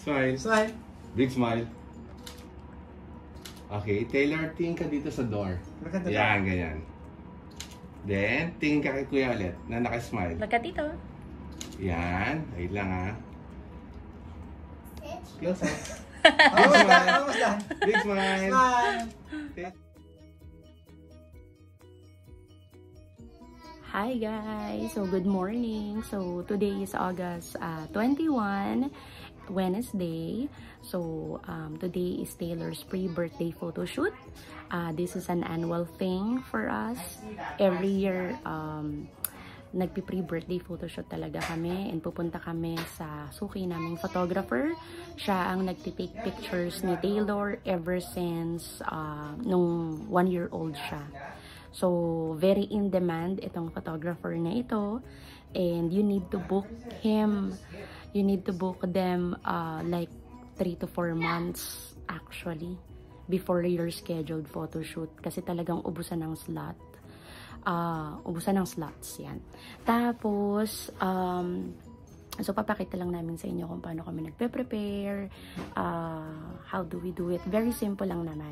Smile. Smile. Big smile. Okay, Taylor, tingin ka dito sa door. Yan, ganyan. Then, tingin ka kay Kuya ulit na naka-smile. Look at dito. Yan. Wait lang ha. Close up. Almost done, almost done. Big smile. Smile. Hi guys! So good morning. So today is August 21, Wednesday. So today is Taylor's pre-birthday photo shoot. This is an annual thing for us. Every year nagpi-pre-birthday photoshoot talaga kami and pupunta kami sa suki naming photographer. Siya ang nagtitake pictures ni Taylor ever since nung 1-year-old siya. So, very in demand itong photographer na ito and you need to book him. You need to book them like 3 to 4 months actually before your scheduled photoshoot kasi talagang ubusan ng slot. Ubusan ng slots yan. Tapos so papakita lang namin sa inyo kung paano kami nagpe-prepare, how do we do it. Very simple lang naman.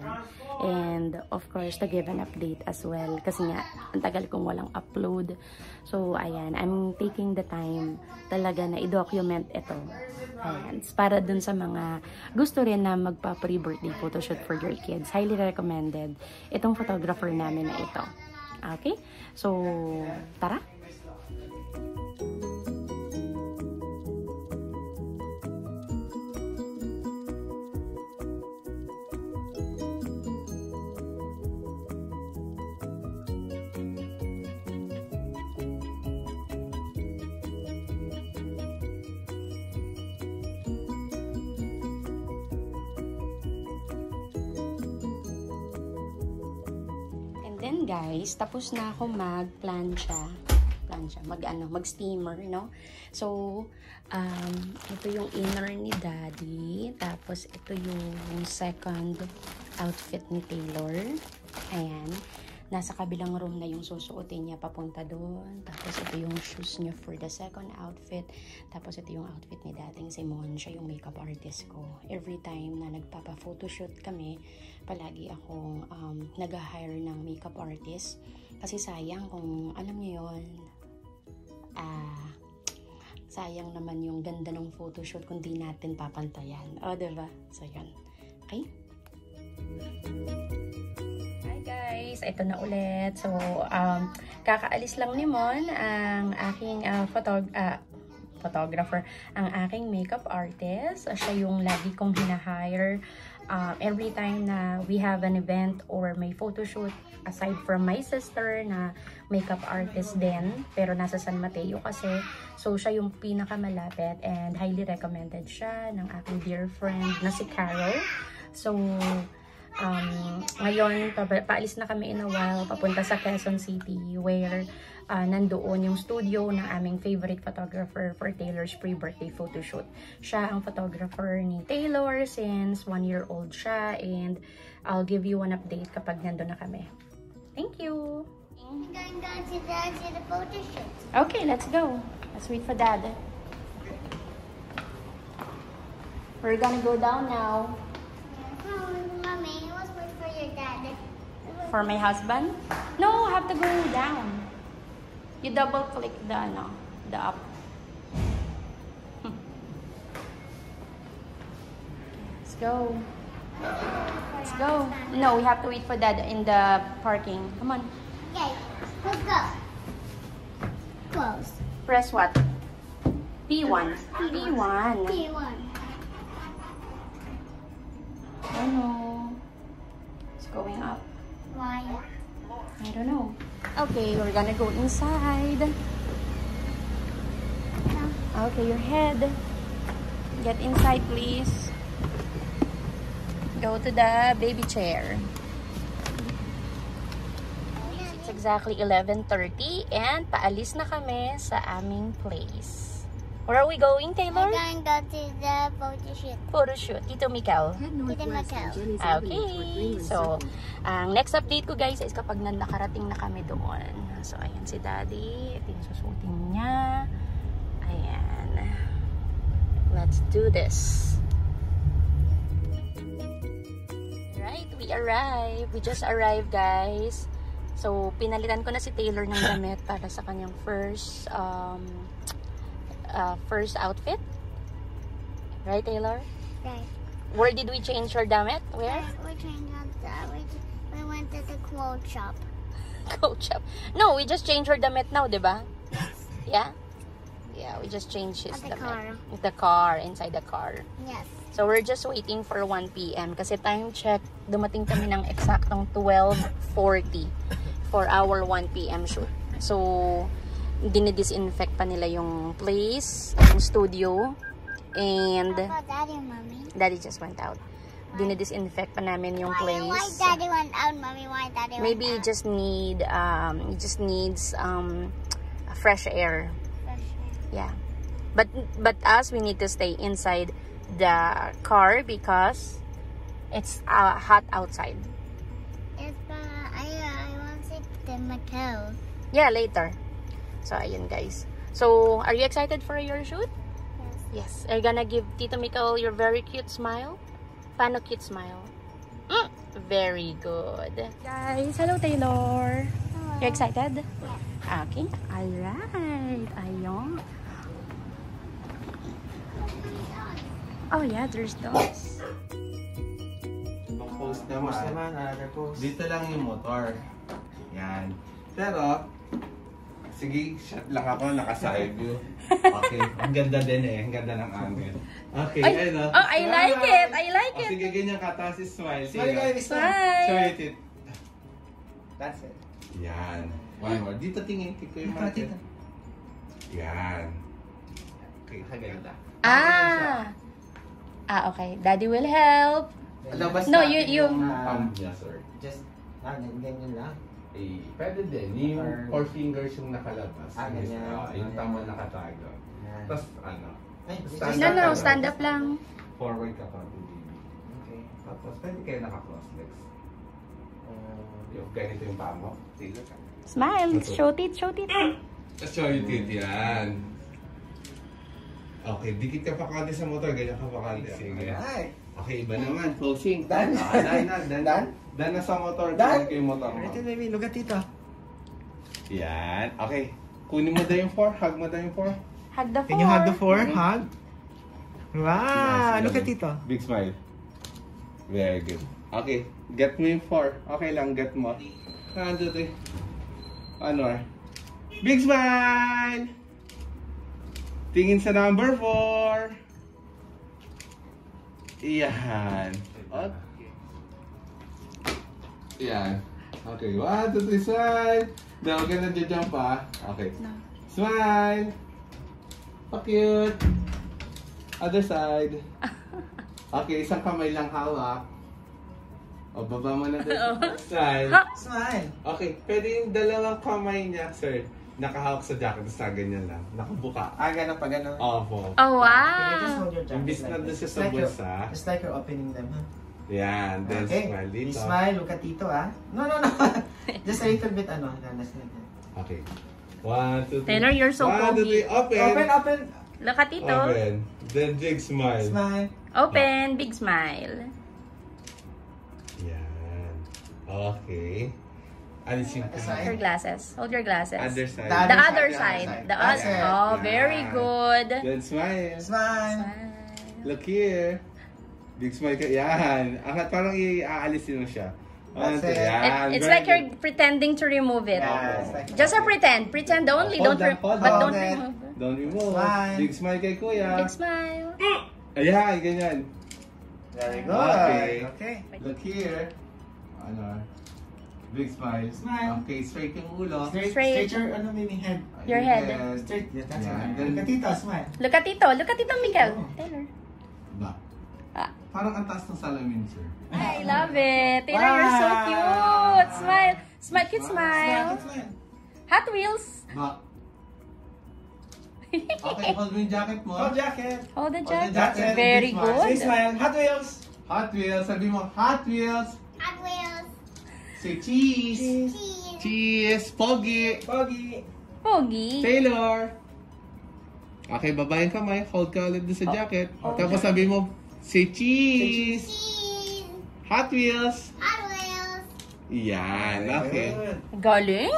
And of course to give an update as well kasi nga ang tagal kong walang upload. So ayan, I'm taking the time talaga na i-document ito. Ayan, para dun sa mga gusto rin na magpa pre-birthday photoshoot for your kids. Highly recommended itong photographer namin na ito. Okay? So, tara! Then guys, tapos na ako mag-plancha, mag-steamer, no? So, ito yung inner ni Daddy, tapos ito yung second outfit ni Taylor. Ayan. Nasa kabilang room na yung susuotin niya papunta doon. Tapos ito yung shoes niya for the second outfit. Tapos ito yung outfit ni dating Simon. Siya yung makeup artist ko. Every time na nagpapa-photoshoot kami, palagi akong nag-hire ng makeup artist. Kasi sayang kung alam niyo yun, sayang naman yung ganda ng photoshoot kung di natin papantayan. O, diba? So, yun. Okay? Guys, ito na ulit. So, kakaalis lang ni Mon ang aking photographer, ang aking makeup artist. Siya yung lagi kong hinahire every time na we have an event or may photoshoot, aside from my sister na makeup artist din, pero nasa San Mateo kasi. So, siya yung pinakamalapit and highly recommended siya ng aking dear friend na si Carol. So, ngayon, paalis na kami in a while, papunta sa Quezon City where nandoon yung studio ng aming favorite photographer for Taylor's pre-birthday photoshoot. Siya ang photographer ni Taylor since 1-year-old siya and I'll give you an update kapag nandun na kami. Thank you! I'm going to go to the photo shoot. Okay, let's go. Let's wait for Dad. We're gonna go down now. Mommy, let's wait for your dad. For my husband? No, I have to go down. You double click the up. Let's go. Let's go. No, we have to wait for Dad in the parking. Come on. Okay, let's go. Close. Press what? P1. P1. P1. Oh no. It's going up. Why? I don't know. Okay, we're gonna go inside. Okay, your head. Get inside, please. Go to the baby chair. It's exactly 11:30 and paalis na kami sa aming place. Where are we going, Taylor? We're going to go to the photo shoot. Photo shoot. Tito Mikael. Tito Mikael. Okay. So, ang next update ko guys is kapag nakarating na kami doon. So, ayan si Daddy. Ito yung susutin niya. Ayan. Let's do this. we arrived. We just arrived, guys. So, pinalitan ko na si Taylor ng damit para sa kanyang first outfit. Right, Taylor? Right. Where did we change her damit? Where? We changed out we went to the clothes shop. Coach up. No, we just changed her damit now, diba? Yeah? Yeah, we just changed his At the damit. car. The car, inside the car. Yes. So, we're just waiting for 1 p.m. Kasi time check, dumating kami ng eksaktong 12:40 for our 1 p.m. shoot. So, dinidisinfect pa nila yung place, yung studio, and How about Daddy and Mommy? Daddy just went out. Dinidisinfect pa namin yung Why place. Daddy went out, Mommy? Why Daddy Maybe you went out? just needs fresh air. Yeah. But us, we need to stay inside the car because it's hot outside. Yes, but I want to see the Mattel. Yeah, later. So, ayun guys. So, are you excited for your shoot? Yes. Are you gonna give Tito Mikkel your very cute smile? Paano cute smile? Very good. Guys, hello Taylor. Hello. You excited? Yes. Okay. Alright. Ayun. Oh yeah, there's those. Pang-post Post naman. naman, another post. Dito lang yung motor. Yan. Pero, sige, shot lang ako, naka-side view. Okay, ang ganda din eh. Ang ganda ng angle. Okay, Ay, ayun o. oh, I like it. I like it. Sige, ganyan ka. Tapos smile. Smile kayo, Sige. Mr. Bye. Show it it. That's it. Yan. One more. Dito tingin. Tiko yung Dito, market. dito. Yan. Okay, kaganda. Okay. Daddy will help. Labas No, natin you- yung, Yes, sir. just, ganyan lang. Eh, pwede din. Yung Or- 4 fingers yung nakalabas. Ganyan. Yung tama nakatago. Yan. Tapos, ano, Ay, Stand No, up no. ka Stand lang. up lang. forward ka pa, baby. Okay. Tapos, pwede kayo naka-cross legs. Yung ganito yung paa mo. Tigil ka. Smile. Show it. Show it. Let's show you it. Yan. Okay, dikit ka pa kante sa motor. Ganyan ka pa kante. Sige. Alright. Okay, iba naman. Closing. Done. Done na. Done? Done na sa motor. Done? Done ko yung motor mo. Ito, baby. Look at dito. Yan. Okay. Kunin mo daw yung 4. Hug mo daw yung 4. Hug the Can you hug the four. 4? Hug. Wow. Nice. Look at dito. Big smile. Very good. Okay. Get mo yung 4. Okay lang. Get mo. 1, 2, 3. Ano eh? Big smile! Tingin sa number 4. Yan. Okay. Yan. Okay. 1, 2, 3, smile. Now, huwag ka na-jump pa. Okay. Smile. Pa-cute. Other side. Okay, isang kamay lang hawak. O, baba mo na doon. Side. Smile. Okay, pwede yung dalawang kamay niya, sir. Nakahawak sa jacket, sa ganyan lang. Nakabuka. Ganun pa, ganun. Opo. Oh, Can you just wow. hold your jacket Imbis like na doon this? siya Just sa like you're- bulsa. Just like you're opening them, huh? Yan, then Okay. smile You dito. smile, look at dito, ah. No. Just a little bit, ganas na. Okay. 1, 2, 3. Taylor, you're so 1, 2, 3, open. Open. Look at Tito. Open. Then big smile. Smile. Open. Big smile. Yan. Okay. Alis yung Aside. Your glasses. Hold your glasses. other side. The other The side. other side. The That's other. it. Oh, very Yan. good. Then smile. Smile. Look here. Big smile ka. Yan. Angat, parang iaalisin mo siya. That's it. Yan. It's Very like you're good. pretending to remove it. Yeah, it's like- Just a pretend. Pretend only. Hold Don't on, hold but on. don't Hold it. remove. Don't remove. Smile. Big smile kay kuya. Big smile. Ayan, ganyan. Very good. Okay. Okay. Look here. Ano? Big smile. Smile. Okay, straight yung ulo. Straight. your, maybe head. Your head. Yes. Straight. Yeah, that's Yeah, right. then- Look at dito, smile. Look at Tito. Look at Tito Miguel. Oh. Taylor. Ba? Ah. Parang ang taas ng salamin, sir. I love it. Taylor, you're so Wow. cute. Smile. Smile, cute smile. Smile. Hot Wheels. Ba? Okay, hold mo yung jacket mo. Oh, jacket. Hold the Hold the jacket. jacket. Very Big smile. Say good. smile. Hot Wheels. Hot Wheels. Sabi mo, Hot Wheels. Hot Wheels. Say cheese. Cheese. Cheese. Cheese. Pogi. Pogi. Pogi. Taylor. Okay, babaeng kamay. Hold ka ulit doon sa jacket. Oh, Tapos sabi mo, say cheese. Cheese. Hot Wheels. Hot Yan, okay. Galing?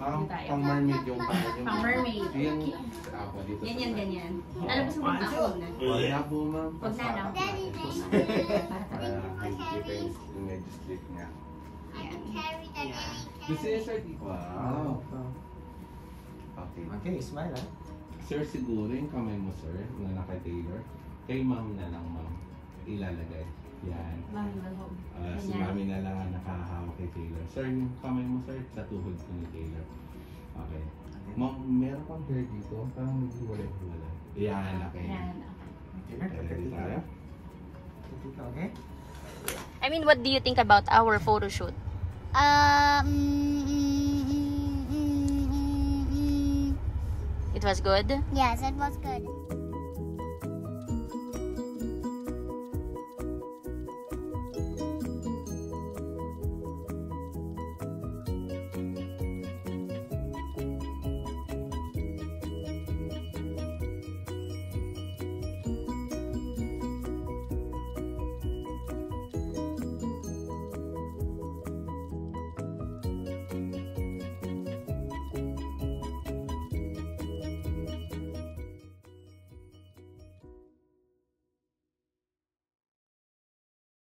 Parang pang mermaid yung Pang mermaid. Yung ako dito. Ganyan, ganyan. Alam mo sa mga ako na. Wala po, ma'am. Huwag na, no? Daddy, thank you. Para kita yung medyo strict nga. I can carry the lily. Gusto niya, sir? Wow. Okay. Okay, smile ah. Sir, siguro yung kamay mo, sir, na naka-tailor. Kay ma'am na lang, ma'am. Ilalagay. Yan. Si mami na lang ang nakahawak kay Taylor. Sir, yung kamay mo, sir, sa tuhod ko ni Taylor. Okay. Ma'am, meron kang hair dito. Parang naghiwalay-hiwalay. Yan, okay. Ready tayo? Okay? I mean, what do you think about our photo shoot? It It was good? Yes, it was good.